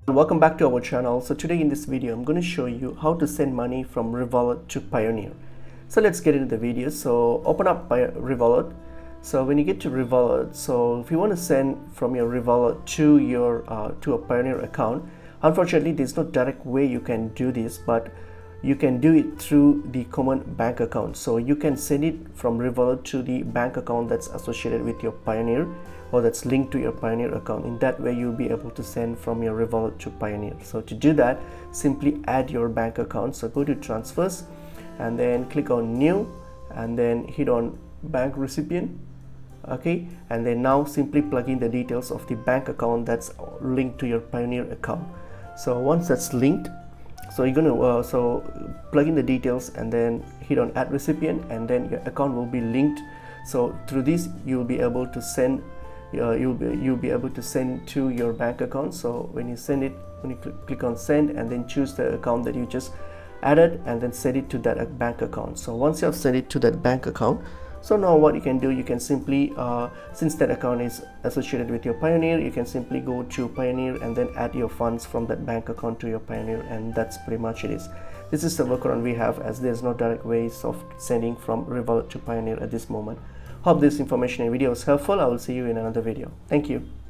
Welcome back to our channel. So today in this video I'm going to show you how to send money from Revolut to Payoneer. So let's get into the video. So open up Revolut. So when you get to Revolut, so if you want to send from your Revolut to your to a Payoneer account, unfortunately there's no direct way you can do this, but you can do it through the common bank account. So you can send it from Revolut to the bank account that's associated with your Payoneer, or that's linked to your Payoneer account. In that way you'll be able to send from your Revolut to Payoneer. So to do that, simply add your bank account. So go to transfers and then click on new and then hit on bank recipient. Okay, and then now simply plug in the details of the bank account that's linked to your Payoneer account. So once that's linked, so you're going to plug in the details and then hit on add recipient, and then your account will be linked. So through this you'll be able to send you'll be able to send to your bank account. So when you send it, when you click on send and then choose the account that you just added and then send it to that bank account. So once you have sent it to that bank account, so now what you can do, you can simply since that account is associated with your Payoneer, you can simply go to Payoneer and then add your funds from that bank account to your Payoneer, and that's pretty much it. This is the workaround we have, as there's no direct ways of sending from Revolut to Payoneer at this moment. Hope this information and video was helpful. I will see you in another video. Thank you.